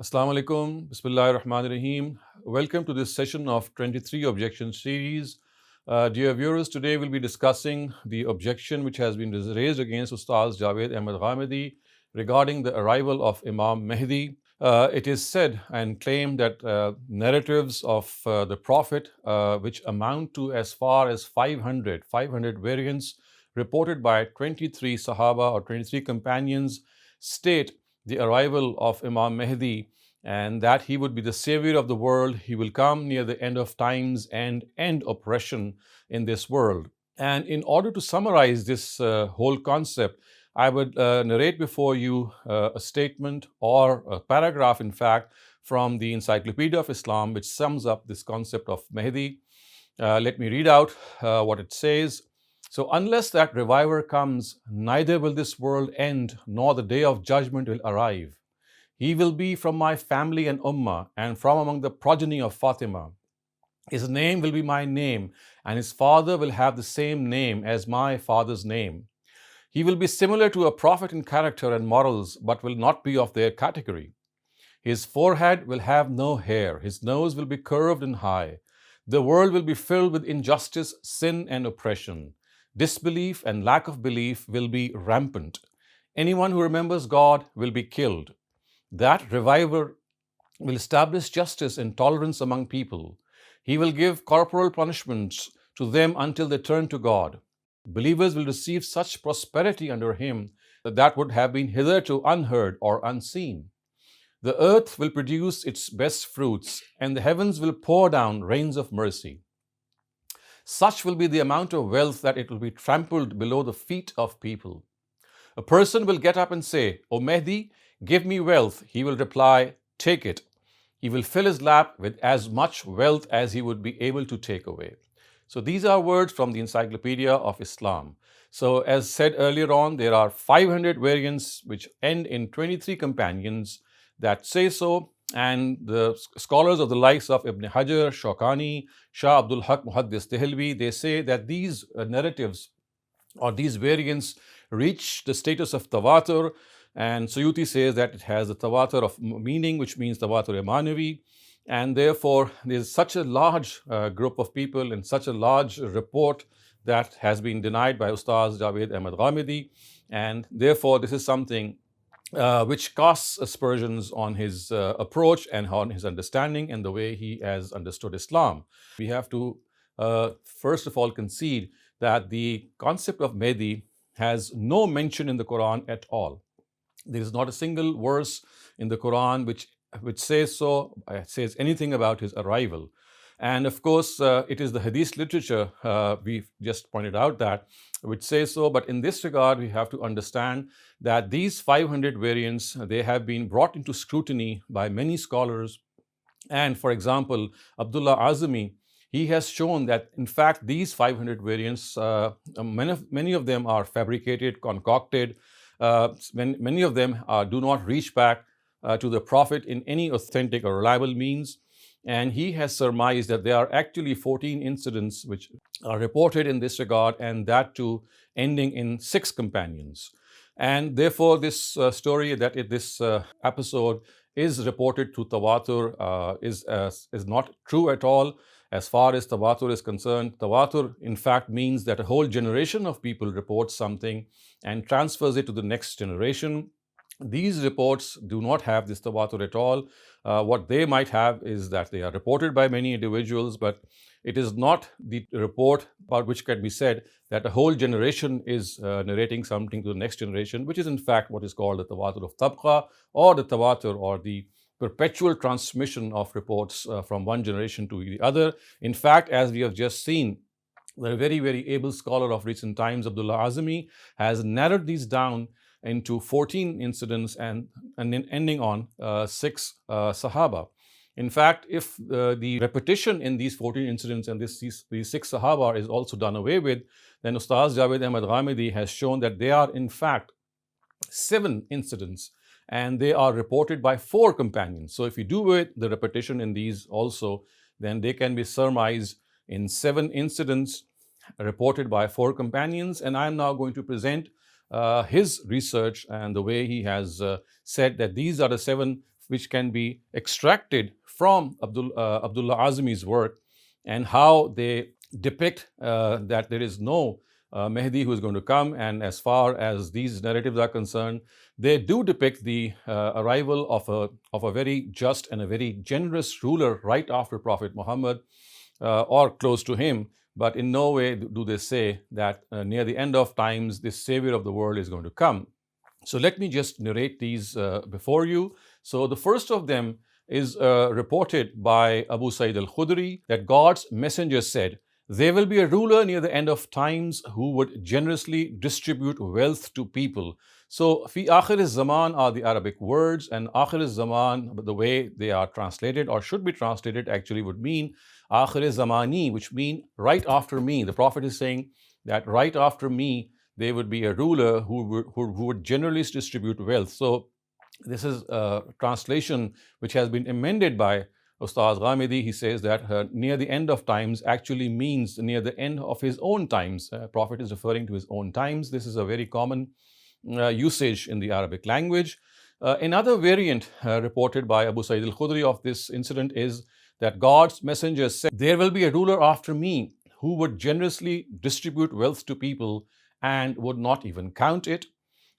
Assalamu alaikum, Bismillahir Rahmanir Rahim. Welcome to this session of 23 Objections Series. Dear viewers, today we'll be discussing the objection which has been raised against Ustaz Javed Ahmad Ghamidi regarding the arrival of Imam Mahdi. It is said and claimed that narratives of the Prophet, which amount to as far as 500 variants, reported by 23 Sahaba or 23 companions, state the arrival of Imam Mahdi and that he would be the savior of the world. He will come near the end of times and end oppression in this world. And in order to summarize this whole concept, I would narrate before you a statement or a paragraph, in fact, from the Encyclopedia of Islam, which sums up this concept of Mahdi. Let me read out what it says. So, unless that reviver comes, neither will this world end, nor the day of judgment will arrive. He will be from my family and ummah, and from among the progeny of Fatima. His name will be my name, and his father will have the same name as my father's name. He will be similar to a prophet in character and morals, but will not be of their category. His forehead will have no hair, his nose will be curved and high. The world will be filled with injustice, sin, and oppression. Disbelief and lack of belief will be rampant. Anyone who remembers God will be killed. That reviver will establish justice and tolerance among people. He will give corporal punishments to them until they turn to God. Believers will receive such prosperity under him that would have been hitherto unheard or unseen. The earth will produce its best fruits, and the heavens will pour down rains of mercy. Such will be the amount of wealth that it will be trampled below the feet of people. A person will get up and say, "O Mahdi, give me wealth." He will reply, "Take it." He will fill his lap with as much wealth as he would be able to take away. So these are words from the Encyclopedia of Islam. So as said earlier on, there are 500 variants which end in 23 companions that say so. And the scholars of the likes of Ibn Hajar, Shawkani, Shah Abdul Haq Muhaddis Dehlvi, they say that these narratives or these variants reach the status of tawatur, and Suyuti says that it has the tawatur of meaning, which means tawatur manavi, and therefore there's such a large group of people and such a large report that has been denied by Ustaz Javed Ahmad Ghamidi, and therefore this is something which casts aspersions on his approach and on his understanding and the way he has understood Islam. We have to first of all concede that the concept of Mahdi has no mention in the Quran at all. There is not a single verse in the Quran which says so, says anything about his arrival. And of course, it is the Hadith literature, we've just pointed out that, which says so. But in this regard, we have to understand that these 500 variants, they have been brought into scrutiny by many scholars. And for example, Abdullah Azami, he has shown that in fact these 500 variants, many of them are fabricated, concocted. Many of them do not reach back to the Prophet in any authentic or reliable means. And he has surmised that there are actually 14 incidents which are reported in this regard, and that too ending in 6 companions. And therefore, this story that this episode is reported to tawatur is not true at all. As far as tawatur is concerned, tawatur in fact means that a whole generation of people reports something and transfers it to the next generation. These reports do not have this tawatur at all. What they might have is that they are reported by many individuals, but it is not the report about which can be said that a whole generation is narrating something to the next generation, which is in fact what is called the tawatur of tabqa, or the tawatur, or the perpetual transmission of reports from one generation to the other. In fact, as we have just seen, the very, very able scholar of recent times, Abdullah Azami, has narrowed these down into 14 incidents and then ending on 6 Sahaba. In fact, if the repetition in these 14 incidents and these 6 Sahaba is also done away with, then Ustaz Javed Ahmad Ghamidi has shown that they are in fact 7 incidents, and they are reported by 4 companions. So if you do with the repetition in these also, then they can be surmised in 7 incidents reported by 4 companions. And I am now going to present his research and the way he has said that these are the 7 which can be extracted from Abdullah Azmi's work, and how they depict that there is no Mahdi who is going to come. And as far as these narratives are concerned, they do depict the arrival of a very just and a very generous ruler right after Prophet Muhammad, or close to him. But in no way do they say that near the end of times, this savior of the world is going to come. So let me just narrate these before you. So the first of them is reported by Abu Sa'id al-Khudri, that God's messenger said, "There will be a ruler near the end of times who would generously distribute wealth to people." So, fi akhir zaman are the Arabic words, and akhir zaman, the way they are translated or should be translated, actually would mean akhir zamani, which mean right after me. The Prophet is saying that right after me, there would be a ruler who would generally distribute wealth. So, this is a translation which has been amended by Ustaz Ghamidi. He says that near the end of times actually means near the end of his own times. Prophet is referring to his own times. This is a very common usage in the Arabic language. Another variant reported by Abu Sa'id al-Khudri of this incident is that God's messenger said, "There will be a ruler after me who would generously distribute wealth to people and would not even count it."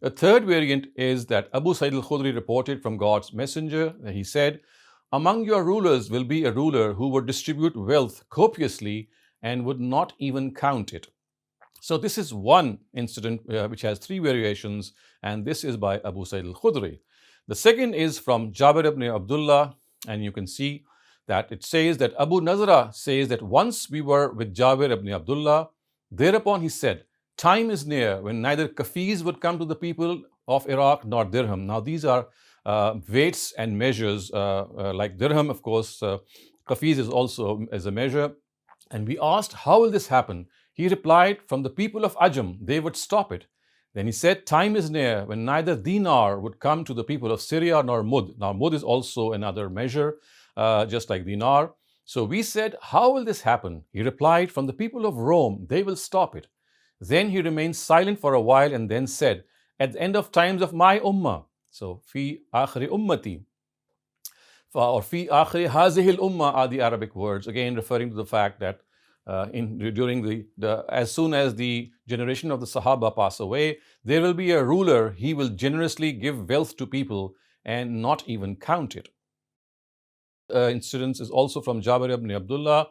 A third variant is that Abu Sa'id al-Khudri reported from God's messenger that he said, "Among your rulers will be a ruler who would distribute wealth copiously and would not even count it." So this is one incident which has three variations, and this is by Abu Sa'id al-Khudri. The second is from Jabir ibn Abdullah, and you can see that it says that Abu Nazra says that once we were with Jabir ibn Abdullah, thereupon he said, "Time is near when neither kafiz would come to the people of Iraq nor dirham." Now these are weights and measures, like dirham, of course, kafiz is also as a measure. And we asked, "How will this happen?" He replied, "From the people of Ajam, they would stop it." Then he said, "Time is near when neither dinar would come to the people of Syria nor mud." Now mud is also another measure, just like dinar. So we said, "How will this happen?" He replied, "From the people of Rome, they will stop it." Then he remained silent for a while and then said, "At the end of times of my ummah," so fi akhri ummati, or fi akhri hazihil ummah are the Arabic words, again referring to the fact that during as soon as the generation of the Sahaba pass away, there will be a ruler, he will generously give wealth to people and not even count it. Incident is also from Jabir ibn Abdullah,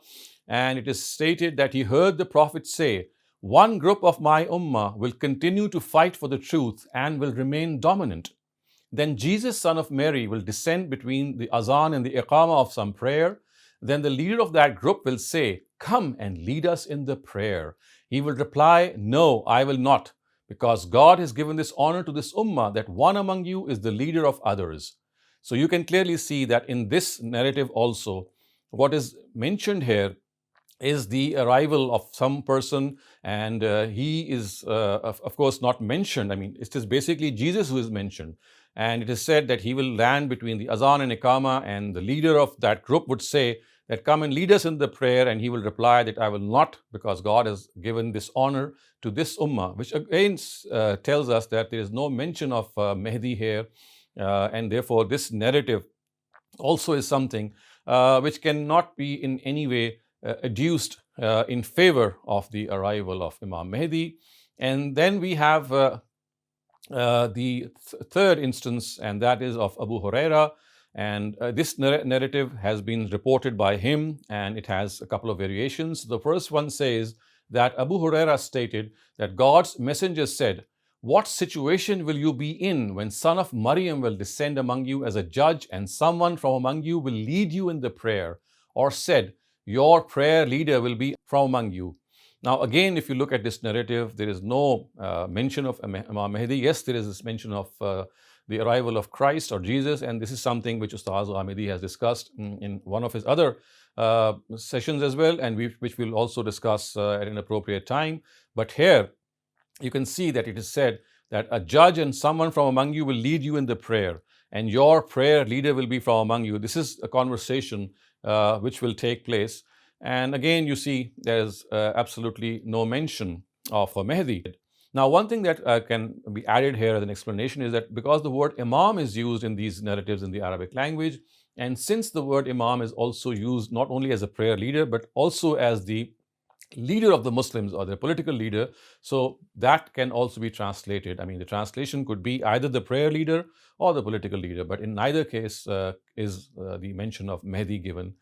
and it is stated that he heard the Prophet say, "One group of my ummah will continue to fight for the truth and will remain dominant. Then Jesus, son of Mary, will descend between the azan and the iqamah of some prayer. Then the leader of that group will say, 'Come and lead us in the prayer.' He will reply, 'No, I will not, because God has given this honor to this ummah that one among you is the leader of others.'" So you can clearly see that in this narrative also, what is mentioned here is the arrival of some person, and he is, of course, not mentioned. I mean, it is basically Jesus who is mentioned. And it is said that he will land between the azan and iqama, and the leader of that group would say that, "Come and lead us in the prayer," and he will reply that, "I will not, because God has given this honor to this ummah," which again tells us that there is no mention of Mahdi here, and therefore this narrative also is something which cannot be in any way adduced in favor of the arrival of Imam Mahdi. And then we have the third instance, and that is of Abu Huraira. And this narrative has been reported by him, and it has a couple of variations. The first one says that Abu Huraira stated that God's messenger said, "What situation will you be in when son of Maryam will descend among you as a judge, and someone from among you will lead you in the prayer?" Or said, "Your prayer leader will be from among you." Now again, if you look at this narrative, there is no mention of Imam Mahdi. Yes, there is this mention of the arrival of Christ or Jesus, and this is something which Ustaz Ghamidi has discussed in one of his other sessions as well, and which we'll also discuss at an appropriate time. But here, you can see that it is said that a judge and someone from among you will lead you in the prayer, and your prayer leader will be from among you. This is a conversation which will take place. And again, you see there's absolutely no mention of a Mahdi. Now, one thing that can be added here as an explanation is that because the word Imam is used in these narratives in the Arabic language, and since the word Imam is also used not only as a prayer leader but also as the leader of the Muslims or their political leader, so that can also be translated. I mean, the translation could be either the prayer leader or the political leader, but in neither case is the mention of Mahdi given.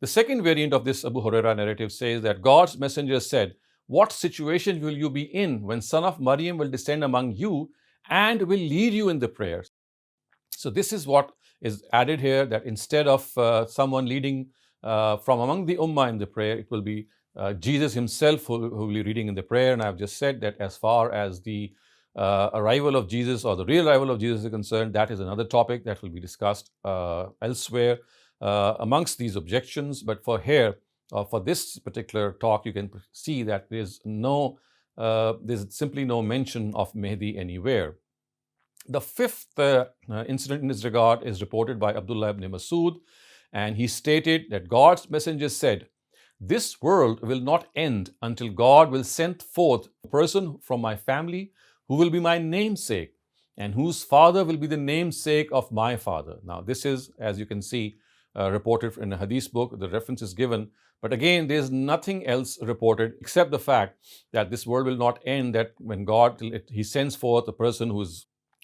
The second variant of this Abu Huraira narrative says that God's messenger said, "What situation will you be in when son of Maryam will descend among you and will lead you in the prayers?" So this is what is added here, that instead of someone leading from among the ummah in the prayer, it will be Jesus himself who will be reading in the prayer. And I've just said that as far as the arrival of Jesus or the real arrival of Jesus is concerned, that is another topic that will be discussed elsewhere amongst these objections. But for here, for this particular talk, you can see that there's simply no mention of Mahdi anywhere. The fifth incident in this regard is reported by Abdullah ibn Masud, and he stated that God's messenger said, "This world will not end until God will send forth a person from my family who will be my namesake and whose father will be the namesake of my father." Now, this is, as you can see, reported in a hadith book. The reference is given, but again, there's nothing else reported except the fact that this world will not end, that when God, he sends forth a person who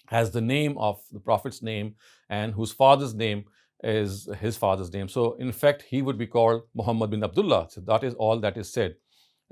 has the name of the Prophet's name and whose father's name is his father's name. So in fact, he would be called Muhammad bin Abdullah. So that is all that is said.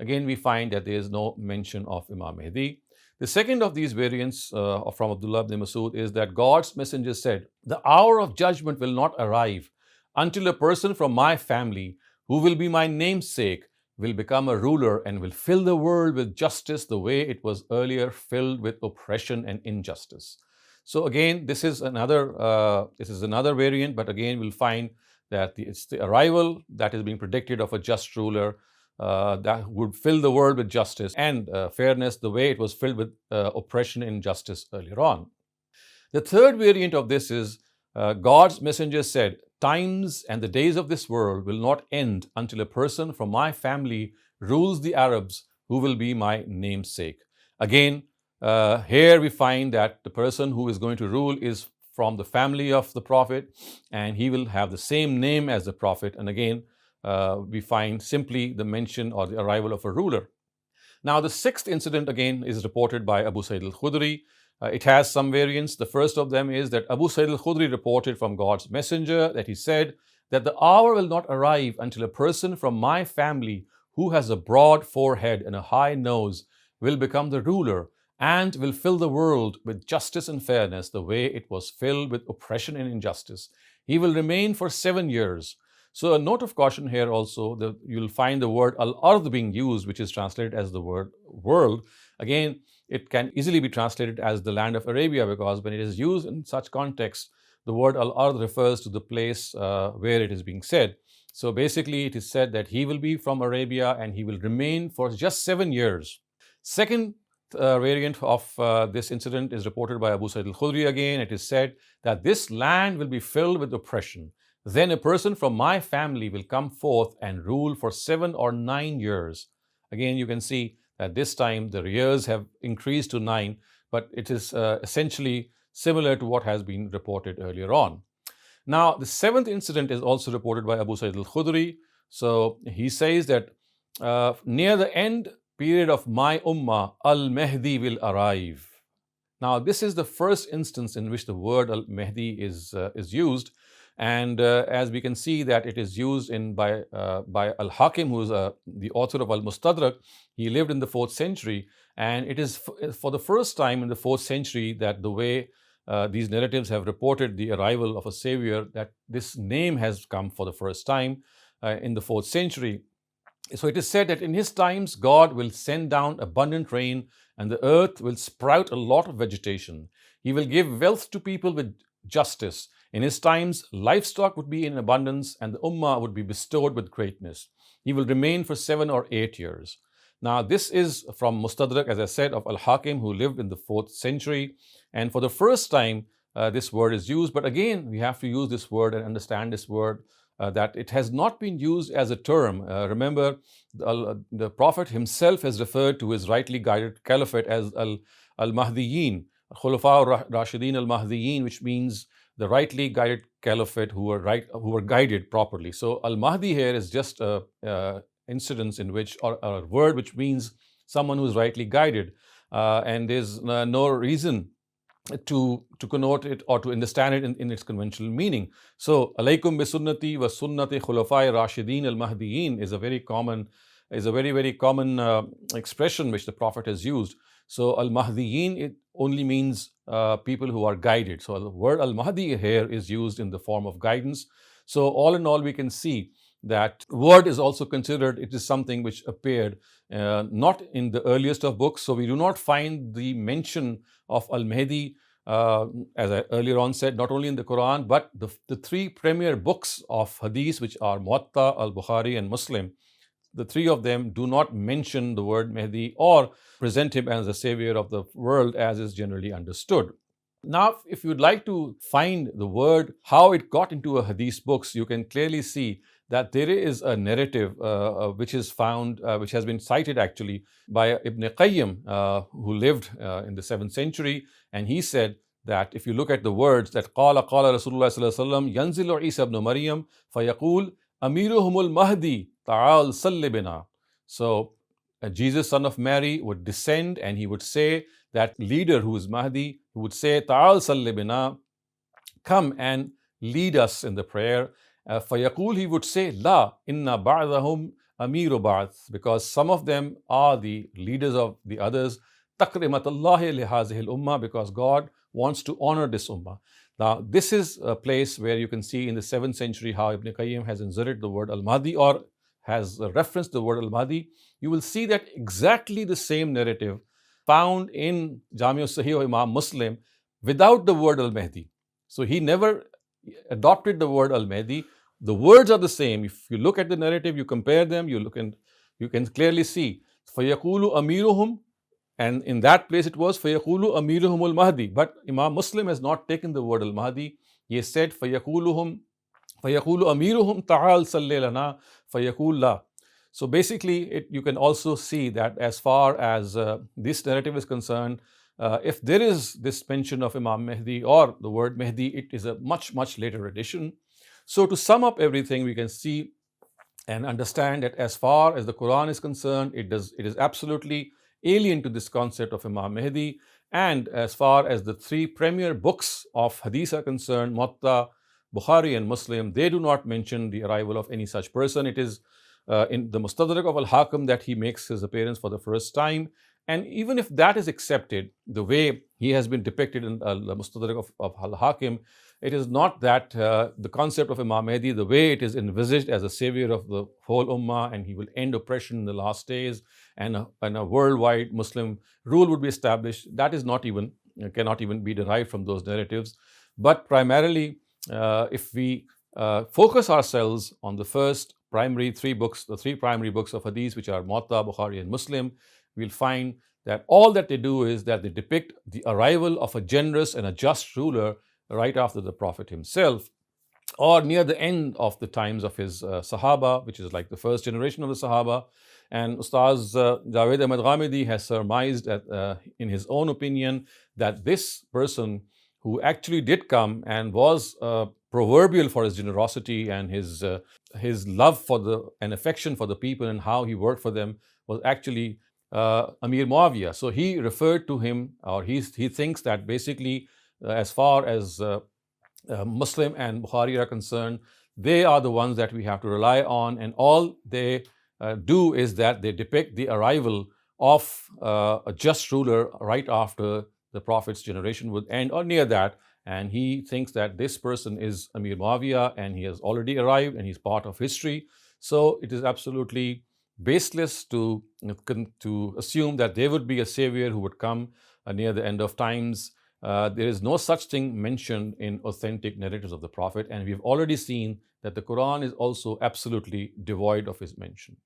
Again, we find that there is no mention of Imam Mahdi. The second of these variants from Abdullah ibn Masud is that God's messenger said, "The hour of judgment will not arrive until a person from my family, who will be my namesake, will become a ruler and will fill the world with justice the way it was earlier filled with oppression and injustice." So again, this is another variant, but again, we'll find that it's the arrival that is being predicted of a just ruler that would fill the world with justice and fairness the way it was filled with oppression and injustice earlier on. The third variant of this is God's messenger said, "Times and the days of this world will not end until a person from my family rules the Arabs who will be my namesake." Again, here we find that the person who is going to rule is from the family of the Prophet, and he will have the same name as the Prophet. And again, we find simply the mention or the arrival of a ruler. Now, the sixth incident again is reported by Abu Sa'id al-Khudri. It has some variants. The first of them is that Abu Sa'id al-Khudri reported from God's messenger that he said that the hour will not arrive until a person from my family who has a broad forehead and a high nose will become the ruler and will fill the world with justice and fairness the way it was filled with oppression and injustice. He will remain for 7 years. So a note of caution here also, you'll find the word al-ard being used, which is translated as the word world. Again, it can easily be translated as the land of Arabia, because when it is used in such context, the word al-ard refers to the place where it is being said. So basically, it is said that he will be from Arabia and he will remain for just 7 years. Second variant of this incident is reported by Abu Sa'id al-Khudri again. It is said that this land will be filled with oppression. Then a person from my family will come forth and rule for 7 or 9 years. Again, you can see that this time the years have increased to 9, but it is essentially similar to what has been reported earlier on. Now, the seventh incident is also reported by Abu Sa'id al-Khudri. So he says that near the end period of my ummah, Al-Mahdi will arrive. Now, this is the first instance in which the word Al-Mahdi is used. And as we can see that it is used by Al-Hakim, who is the author of Al-Mustadrak. He lived in the 4th century, and it is for the first time in the 4th century that the way these narratives have reported the arrival of a savior, that this name has come for the first time in the 4th century. So it is said that in his times, God will send down abundant rain and the earth will sprout a lot of vegetation. He will give wealth to people with justice. In his times, livestock would be in abundance and the ummah would be bestowed with greatness. He will remain for 7 or 8 years. Now, this is from Mustadrak, as I said, of Al-Hakim, who lived in the 4th century. And for the first time, this word is used. But again, we have to use this word and understand this word that it has not been used as a term. Remember, the Prophet himself has referred to his rightly guided caliphate as al-Mahdiyin, Khulafa Rashidin al-Mahdiyin, which means the rightly guided caliphate who were guided properly. So al-Mahdi here is just a incidence in which, or a word which means someone who is rightly guided, and there's no reason to connote it or to understand it in its conventional meaning. So, alaykum bi sunnati wa sunnati khulafai rashidin al-mahdiyin is a very very common expression which the Prophet has used. So, al-mahdiyin, it only means people who are guided. So, the word al-mahdi here is used in the form of guidance. So, all in all, we can see that word is also considered, it is something which appeared not in the earliest of books. So we do not find the mention of Al-Mahdi, as I earlier on said, not only in the Quran, but the three premier books of Hadith, which are Muwatta, Al-Bukhari and Muslim, the three of them do not mention the word Mahdi or present him as the savior of the world as is generally understood. Now, if you'd like to find the word, how it got into a Hadith books, you can clearly see that there is a narrative which is found, which has been cited actually by Ibn Qayyim, who lived in the 7th century, and he said that if you look at the words that قال Rasulullah sallallahu alaihi wasallam yanzilu Isa ibn Maryam fayaqul amiruhumul Mahdi ta'al salli bina. So Jesus, son of Mary, would descend and he would say, that leader who is Mahdi, who would say, ta'al salli bina, come and lead us in the prayer. Fayaqul, he would say, La, inna ba'dahum amiru ba'd, because some of them are the leaders of the others. Takrimatullahi li hazihi al-ummah, because God wants to honor this ummah. Now, this is a place where you can see in the 7th century how Ibn Qayyim has inserted the word al-Mahdi or has referenced the word al-Mahdi. You will see that exactly the same narrative found in Jami' al-Sahih of Imam Muslim without the word al-Mahdi. So he never adopted the word al-Mahdi. The words are the same. If you look at the narrative, you compare them, you can clearly see فَيَقُولُ أَمِيرُهُمْ, and in that place it was فَيَقُولُ أَمِيرُهُمُ الْمَهْدِي. But Imam Muslim has not taken the word al-Mahdi. He has said فَيَقُولُ أَمِيرُهُمْ تَعَالْ صَلِّ لَنَا فَيَقُولُ لَا. So basically, you can also see that as far as this narrative is concerned, if there is this mention of Imam Mahdi or the word Mahdi, it is a much later addition. So to sum up everything, we can see and understand that as far as the Quran is concerned, it is absolutely alien to this concept of Imam Mahdi. And as far as the three premier books of Hadith are concerned, Muwatta, Bukhari and Muslim, they do not mention the arrival of any such person. It is in the Mustadrak of Al-Hakim that he makes his appearance for the first time. And even if that is accepted, the way he has been depicted in the Mustadrak of Al-Hakim, it is not that the concept of Imam Mahdi, the way it is envisaged as a savior of the whole ummah, and he will end oppression in the last days, and a worldwide Muslim rule would be established, that is cannot even be derived from those narratives. But primarily, if we focus ourselves on the first primary three books, the three primary books of Hadith, which are Muwatta, Bukhari and Muslim, we'll find that all that they do is that they depict the arrival of a generous and a just ruler right after the Prophet himself, or near the end of the times of his Sahaba, which is like the first generation of the Sahaba. And Ustaz Javed Ahmad Ghamidi has surmised that, in his own opinion, that this person who actually did come and was proverbial for his generosity and his love for and affection for the people and how he worked for them was actually Amir Muawiyah. So he referred to him, or he thinks that basically, as far as Muslim and Bukhari are concerned, they are the ones that we have to rely on, and all they do is that they depict the arrival of a just ruler right after the Prophet's generation would end or near that. And he thinks that this person is Amir Muawiyah and he has already arrived and he's part of history. So it is absolutely baseless to assume that there would be a savior who would come near the end of times. There is no such thing mentioned in authentic narratives of the Prophet, and we've already seen that the Quran is also absolutely devoid of his mention.